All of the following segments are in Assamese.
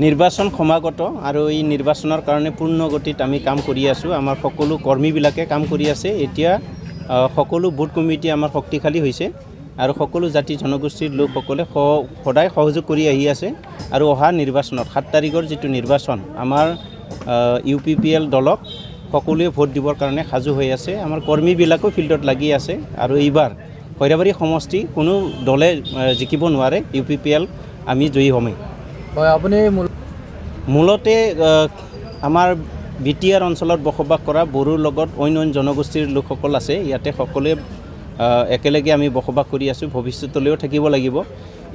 নিৰ্বাচন সমাগত আৰু এই নিৰ্বাচনৰ কাৰণে পূৰ্ণ গতিত আমি কাম কৰি আছোঁ। আমাৰ সকলো কৰ্মীবিলাকে কাম কৰি আছে। এতিয়া সকলো বুথ কমিটি আমাৰ শক্তিশালী হৈছে আৰু সকলো জাতি জনগোষ্ঠীৰ লোকসকলে সদায় সহযোগ কৰি আহি আছে। আৰু অহা নিৰ্বাচনত 7 তাৰিখৰ যিটো নিৰ্বাচন আমাৰ UPPL দলক সকলোৱে ভোট দিবৰ কাৰণে সাজু হৈ আছে। আমাৰ কৰ্মীবিলাকো ফিল্ডত লাগি আছে আৰু এইবাৰ খৈৰাবাৰী সমষ্টি কোনো দলে জিকিব নোৱাৰে। UPPL আমি জয়ী হ'মেই। হয়, আপুনি মূলতে আমাৰ BTR অঞ্চলত বসবাস কৰা বড়োৰ লগত অন্য জনগোষ্ঠীৰ লোকসকল আছে। ইয়াতে সকলোৱে একেলগে আমি বসবাস কৰি আছোঁ, ভৱিষ্যতলৈও থাকিব লাগিব।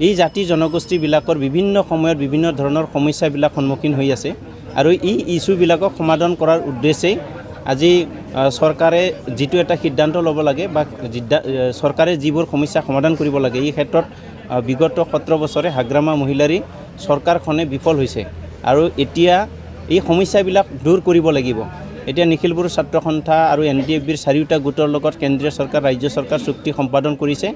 এই জাতি জনগোষ্ঠীবিলাকৰ বিভিন্ন সময়ত বিভিন্ন ধৰণৰ সমস্যাবিলাক সন্মুখীন হৈ আছে আৰু এই ইছ্যুবিলাকক সমাধান কৰাৰ উদ্দেশ্যেই আজি চৰকাৰে যিটো এটা সিদ্ধান্ত ল'ব লাগে বা চৰকাৰে যিবোৰ সমস্যা সমাধান কৰিব লাগে, এই ক্ষেত্ৰত বিগত 17 বছৰে হাগ্ৰামা মহিলাৰী চৰকাৰখনে বিফল হৈছে আৰু এতিয়া এই সমস্যাবিলাক দূৰ কৰিব লাগিব। এতিয়া নিখিল বড়ো ছাত্ৰ সন্থা আৰু NDFBৰ 4টা গোটৰ লগত কেন্দ্ৰীয় চৰকাৰ ৰাজ্য চৰকাৰ চুক্তি সম্পাদন কৰিছে।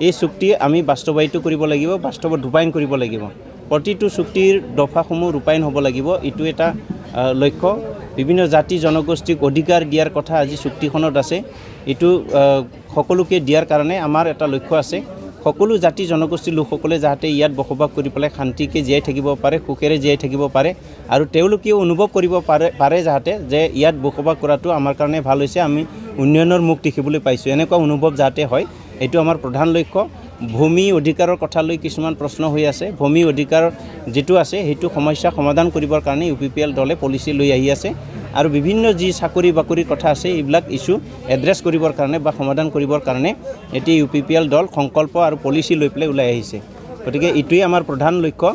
এই চুক্তি আমি বাস্তৱায়িত কৰিব লাগিব, বাস্তৱত ৰূপায়ণ কৰিব লাগিব। প্ৰতিটো চুক্তিৰ দফাসমূহ ৰূপায়ণ হ'ব লাগিব, এইটো এটা লক্ষ্য। বিভিন্ন জাতি জনগোষ্ঠীক অধিকাৰ দিয়াৰ কথা আজি চুক্তিখনত আছে। এইটো সকলোকে দিয়াৰ কাৰণে আমাৰ এটা লক্ষ্য আছে। সকলো জাতি জনগোষ্ঠীৰ লোকসকলে যাতে ইয়াত বসবাস কৰি পেলাই শান্তিকৈ জীয়াই থাকিব পাৰে, সুখেৰে জীয়াই থাকিব পাৰে আৰু তেওঁলোকেও অনুভৱ কৰিব পাৰে যাতে যে ইয়াত বসবাস কৰাটো আমাৰ কাৰণে ভাল হৈছে, আমি উন্নয়নৰ মুখ দেখিবলৈ পাইছোঁ, এনেকুৱা অনুভৱ যাতে হয়, এইটো আমাৰ প্ৰধান লক্ষ্য। ভূমি অধিকাৰৰ কথা লৈ কিছুমান প্ৰশ্ন হৈ আছে। ভূমি অধিকাৰ যিটো আছে সেইটো সমস্যা সমাধান কৰিবৰ কাৰণে UPPL দলে পলিচি লৈ আহি আছে আৰু বিভিন্ন যি চাকৰি বাকৰিৰ কথা আছে এইবিলাক ইছ্যু এড্ৰেছ কৰিবৰ কাৰণে বা সমাধান কৰিবৰ কাৰণে এতিয়া UPPL দল সংকল্প আৰু পলিচি লৈ পেলাই ওলাই আহিছে। গতিকে এইটোৱে আমাৰ প্ৰধান লক্ষ্য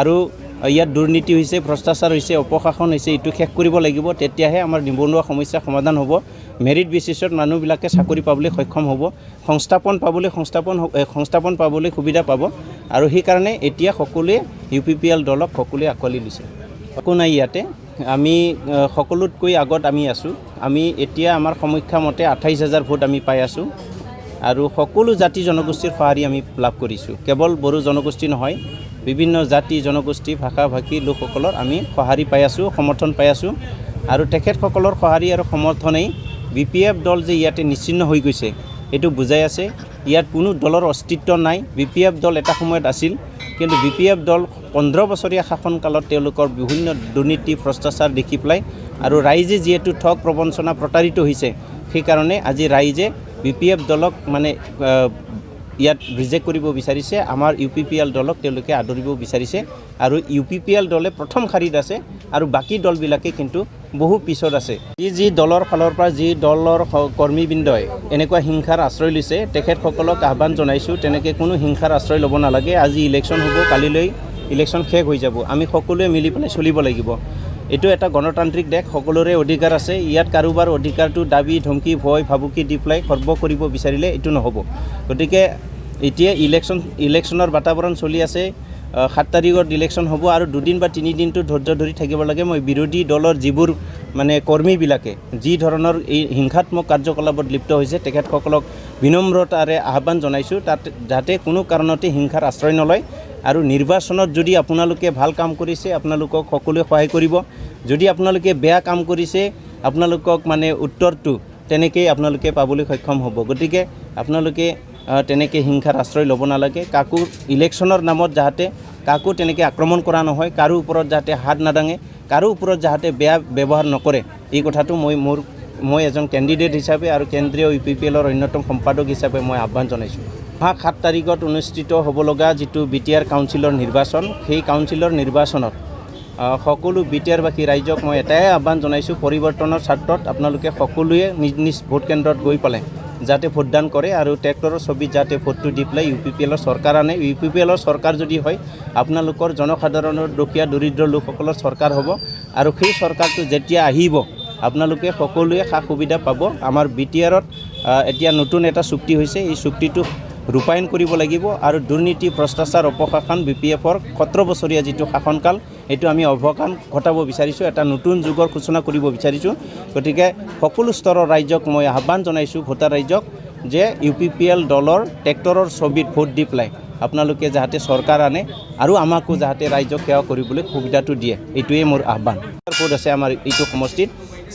আৰু ইয়াত দুৰ্নীতি হৈছে, ভ্ৰষ্টাচাৰ হৈছে, অপশাসন হৈছে, এইটো শেষ কৰিব লাগিব। তেতিয়াহে আমাৰ নিবনুৱা সমস্যা সমাধান হ'ব। মেৰিট বেচিছত মানুহবিলাকে চাকৰি পাবলৈ সক্ষম হ'ব, সংস্থাপন পাবলৈ সুবিধা পাব আৰু সেইকাৰণে এতিয়া সকলোৱে UPPL দলক সকলোৱে আঁকোৱালি লৈছে। একো নাই ইয়াতে, আমি সকলোতকৈ আগত আমি আছোঁ। আমি এতিয়া আমাৰ সমীক্ষা মতে 28,000 ভোট আমি পাই আছোঁ আৰু সকলো জাতি জনগোষ্ঠীৰ সঁহাৰি আমি লাভ কৰিছোঁ। কেৱল বড়ো জনগোষ্ঠী নহয়, বিভিন্ন জাতি জনগোষ্ঠী ভাষা ভাষী লোকসকলৰ আমি সঁহাৰি পাই আছোঁ, সমৰ্থন পাই আছোঁ আৰু তেখেতসকলৰ সঁহাৰি আৰু সমৰ্থনেই BPF দল যে ইয়াতে নিশ্চিহ্ন হৈ গৈছে এইটো বুজাই আছে। ইয়াত কোনো দলৰ অস্তিত্ব নাই। BPF দল এটা সময়ত আছিল, কিন্তু BPF দল 15 বছৰীয়া শাসনকালত তেওঁলোকৰ বিভিন্ন দুৰ্নীতি ভ্ৰষ্টাচাৰ দেখি পেলাই আৰু ৰাইজে যিহেতু ঠগ প্ৰবঞ্চনা প্ৰতাৰিত হৈছে, সেইকাৰণে আজি ৰাইজে BPF দলক মানে ইয়াত ৰিজেক্ট কৰিব বিচাৰিছে। আমাৰ UPPL দলক তেওঁলোকে আদৰিব বিচাৰিছে আৰু UPPL দলে প্ৰথম শাৰীত আছে আৰু বাকী দলবিলাকে কিন্তু বহু পিছত আছে। যি দলৰ ফালৰ পৰা যি দলৰ কৰ্মীবৃন্দই এনেকুৱা হিংসাৰ আশ্ৰয় লৈছে তেখেতসকলক আহ্বান জনাইছোঁ, তেনেকৈ কোনো হিংসাৰ আশ্ৰয় ল'ব নালাগে। আজি ইলেকশ্যন হ'ব, কালিলৈ ইলেকশ্যন শেষ হৈ যাব। আমি সকলোৱে মিলি পেলাই চলিব লাগিব। এইটো এটা গণতান্ত্ৰিক দেশ, সকলোৰে অধিকাৰ আছে। ইয়াত কাৰোবাৰ অধিকাৰটো দাবী ধমকি ভয় ভাবুকি দি পেলাই খৰ্ব কৰিব বিচাৰিলে এইটো নহ'ব। গতিকে এতিয়া ইলেকশ্যনৰ বাতাবৰণ চলি আছে। 7 তাৰিখত ইলেকশ্যন হ'ব আৰু 2 দিন বা 3 দিনটো ধৈৰ্য ধৰি থাকিব লাগে। মই বিৰোধী দলৰ যিবোৰ মানে কৰ্মীবিলাকে যি ধৰণৰ এই হিংসাত্মক কাৰ্যকলাপত লিপ্ত হৈছে তেখেতসকলক বিনম্ৰতাৰে আহ্বান জনাইছোঁ যাতে কোনো কাৰণতে হিংসাৰ আশ্ৰয় নলয় আৰু নিৰ্বাচনত যদি আপোনালোকে ভাল কাম কৰিছে আপোনালোকক সকলোৱে সহায় কৰিব, যদি আপোনালোকে বেয়া কাম কৰিছে আপোনালোকক মানে উত্তৰটো তেনেকৈ আপোনালোকে পাবলৈ সক্ষম হ'ব। গতিকে আপোনালোকে তেনেকৈ হিংসাৰ আশ্ৰয় ল'ব নালাগে। কাকো ইলেকশ্যনৰ নামত যাতে কাকো তেনেকৈ আক্ৰমণ কৰা নহয়, কাৰো ওপৰত যাতে হাত নাদাঙে, কাৰো ওপৰত যাতে বেয়া ব্যৱহাৰ নকৰে, এই কথাটো মই এজন কেণ্ডিডেট হিচাপে আৰু কেন্দ্ৰীয় UPPLৰ অন্যতম সম্পাদক হিচাপে মই আহ্বান জনাইছোঁ। 7 তাৰিখত অনুষ্ঠিত হ'ব লগা যিটো BTR কাউন্সিলৰ নিৰ্বাচন, সেই কাউন্সিলৰ নিৰ্বাচনত সকলো BTRবাসী ৰাইজক মই এটাই আহ্বান জনাইছোঁ, পৰিৱৰ্তনৰ স্বাৰ্থত আপোনালোকে সকলোৱে নিজ নিজ ভোট কেন্দ্ৰত গৈ পেলাই যাতে ভোটদান কৰে আৰু ট্ৰেক্টৰৰ ছবিত যাতে ভোটটো দি পেলাই UPPLৰ চৰকাৰ আনে। UPPLৰ চৰকাৰ যদি হয় আপোনালোকৰ জনসাধাৰণৰ দুখীয়া দৰিদ্ৰ লোকসকলৰ চৰকাৰ হ'ব আৰু সেই চৰকাৰটো যেতিয়া আহিব আপোনালোকে সকলোৱে সা সুবিধা পাব। আমাৰ BTRত এতিয়া নতুন এটা চুক্তি হৈছে, এই চুক্তিটো ৰূপায়ণ কৰিব লাগিব আৰু দুৰ্নীতি ভ্ৰষ্টাচাৰ অপশাসন BPFৰ 17 বছৰীয়া যিটো শাসনকাল এইটো আমি অৱসান ঘটাব বিচাৰিছোঁ, এটা নতুন যুগৰ সূচনা কৰিব বিচাৰিছোঁ। গতিকে সকলো স্তৰৰ ৰাইজক মই আহ্বান জনাইছোঁ, ভোটাৰ ৰাইজক, যে UPPL দলৰ ট্ৰেক্টৰৰ ছবিত ভোট দি পেলাই আপোনালোকে যাতে চৰকাৰ আনে আৰু আমাকো যাতে ৰাইজক সেৱা কৰিবলৈ সুবিধাটো দিয়ে, এইটোৱে মোৰ আহ্বান। পদ আছে আমাৰ এইটো সমষ্টিত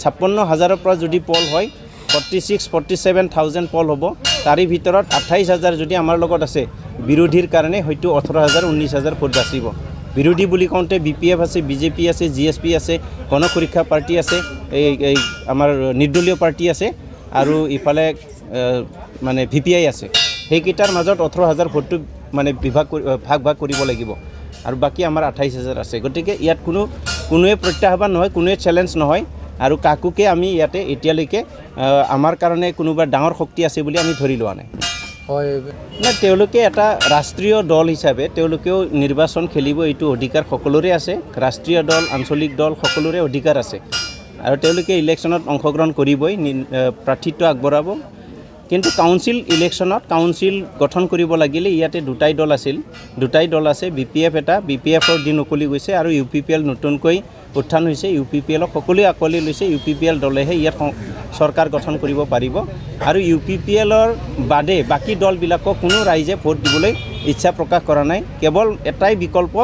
56,000 পৰা যদি পল হয় 46-47,000 পল হ'ব। তাৰে ভিতৰত 28,000 যদি আমাৰ লগত আছে বিৰোধীৰ কাৰণে হয়তো 18,000-19,000 ভোট বাচিব। বিৰোধী বুলি কওঁতে BPF আছে, BJP আছে, GSP আছে, গণ সুৰক্ষা পাৰ্টি আছে, এই আমাৰ নিৰ্দলীয় পাৰ্টি আছে আৰু ইফালে মানে VPI আছে। সেইকেইটাৰ মাজত 18,000 ভোটটো মানে ভাগ কৰিব লাগিব আৰু বাকী আমাৰ 28,000 আছে। গতিকে ইয়াত কোনোৱে প্ৰত্যাহ্বান নহয়, কোনোৱে চেলেঞ্জ নহয় আৰু কাকোকে আমি ইয়াতে এতিয়ালৈকে আমাৰ কাৰণে কোনোবা ডাঙৰ শক্তি আছে বুলি আমি ধৰি লোৱা নাই। হয় না, তেওঁলোকে এটা ৰাষ্ট্ৰীয় দল হিচাপে তেওঁলোকেও নিৰ্বাচন খেলিব, এইটো অধিকাৰ সকলোৰে আছে। ৰাষ্ট্ৰীয় দল, আঞ্চলিক দল সকলোৰে অধিকাৰ আছে আৰু তেওঁলোকে ইলেকশ্যনত অংশগ্ৰহণ কৰিবই, প্ৰাৰ্থিত্ব আগবঢ়াব। কিন্তু কাউন্সিল ইলেকশ্যনত কাউন্সিল গঠন কৰিব লাগিলে ইয়াতে দুটাই দল আছে। BPF এটা, BPFৰ দিন উকলি গৈছে আৰু UPPL নতুনকৈ উত্থান হৈছে। UPPLক সকলোৱে আঁকোৱালি লৈছে। UPPL দলেহে ইয়াত চৰকাৰ গঠন কৰিব পাৰিব আৰু UPPLৰ বাদে বাকী দলবিলাকক কোনো ৰাইজে ভোট দিবলৈ ইচ্ছা প্ৰকাশ কৰা নাই। কেৱল এটাই বিকল্প,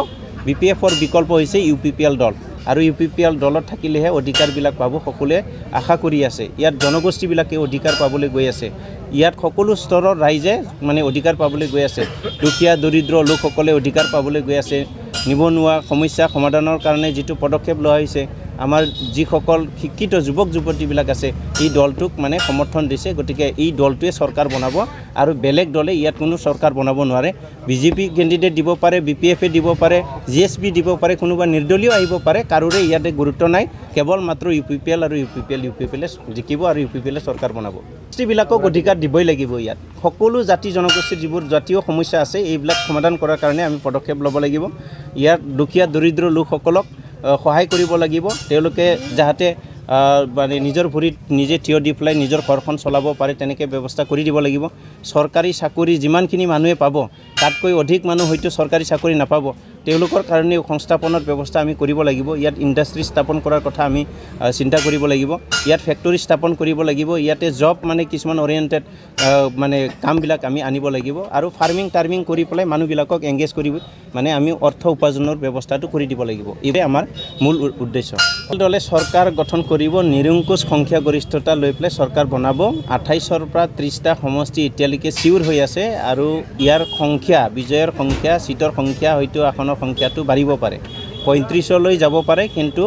BPFৰ বিকল্প হৈছে UPPL দল আৰু UPPL দলত থাকিলেহে অধিকাৰবিলাক পাব, সকলোৱে আশা কৰি আছে। ইয়াত জনগোষ্ঠীবিলাকে অধিকাৰ পাবলৈ গৈ আছে, ইয়াত সকলো স্তৰৰ ৰাইজে মানে অধিকাৰ পাবলৈ গৈ আছে। দুখীয়া দৰিদ্ৰ লোকসকলে অধিকাৰ পাবলৈ গৈ আছে। নিবনুৱা সমস্যা সমাধানৰ কাৰণে যিটো পদক্ষেপ লোৱা হৈছে, আমাৰ যিসকল শিক্ষিত যুৱক যুৱতীবিলাক আছে এই দলটোক মানে সমৰ্থন দিছে। গতিকে এই দলটোৱে চৰকাৰ বনাব আৰু বেলেগ দলে ইয়াত কোনো চৰকাৰ বনাব নোৱাৰে। BJP কেণ্ডিডেট দিব পাৰে, BPF দিব পাৰে, GSP দিব পাৰে, কোনোবা নিৰ্দলীয় আহিব পাৰে, কাৰোৰে ইয়াতে গুৰুত্ব নাই। কেৱল মাত্ৰ UPPL আৰু UPPL জিকিব আৰু UPPL চৰকাৰ বনাব। গোষ্ঠীবিলাকক অধিকাৰ দিবই লাগিব। ইয়াত সকলো জাতি জনগোষ্ঠীৰ যিবোৰ জাতীয় সমস্যা আছে এইবিলাক সমাধান কৰাৰ কাৰণে আমি পদক্ষেপ ল'ব লাগিব। ইয়াত দুখীয়া দৰিদ্ৰ লোকসকলক সহায় কৰিব লাগিব, তেওঁলোকে যাতে মানে নিজৰ ভৰিত নিজে থিয় দি পেলাই নিজৰ ঘৰখন চলাব পাৰে তেনেকৈ ব্যৱস্থা কৰি দিব লাগিব। চৰকাৰী চাকৰি যিমানখিনি মানুহে পাব তাতকৈ অধিক মানুহ হয়তো চৰকাৰী চাকৰি নাপাব, তেওঁলোকৰ কাৰণে সংস্থাপনৰ ব্যৱস্থা আমি কৰিব লাগিব। ইয়াত ইণ্ডাষ্ট্ৰী স্থাপন কৰাৰ কথা আমি চিন্তা কৰিব লাগিব, ইয়াত ফেক্টৰী স্থাপন কৰিব লাগিব, ইয়াতে জব মানে কিছুমান অৰিয়েণ্টেড মানে কামবিলাক আমি আনিব লাগিব আৰু ফাৰ্মিং কৰি পেলাই মানুহবিলাকক এংগেজ কৰিব মানে আমি অৰ্থ উপাৰ্জনৰ ব্যৱস্থাটো কৰি দিব লাগিব। এইটোৱে আমাৰ মূল উদ্দেশ্য। দলে চৰকাৰ গঠন কৰিব, নিৰংকুশ সংখ্যাগৰিষ্ঠতা লৈ পেলাই চৰকাৰ বনাব। 28ৰ পৰা 30টা সমষ্টি এতিয়ালৈকে চিউৰ হৈ আছে আৰু ইয়াৰ সংখ্যা, বিজয়ৰ সংখ্যা, চিটৰ সংখ্যা হয়তো আসনৰ সংখ্যাটো বাঢ়িব পাৰে, 35লৈ যাব পাৰে, কিন্তু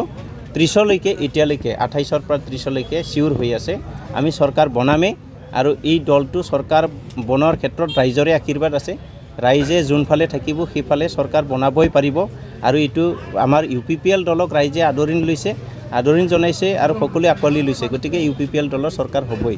30লৈকে এতিয়ালৈকে 28ৰ পৰা 30লৈকে চিউৰ হৈ আছে। আমি চৰকাৰ বনামেই আৰু এই দলটো চৰকাৰ বনোৱাৰ ক্ষেত্ৰত ৰাইজৰে আশীৰ্বাদ আছে। ৰাইজে যোনফালে থাকিব সেইফালে চৰকাৰ বনাবই পাৰিব আৰু এইটো আমাৰ UPPL দলক ৰাইজে আদৰণি জনাইছে আৰু সকলোৱে আঁকোৱালি লৈছে। গতিকে UPPL দলৰ চৰকাৰ হ'বই।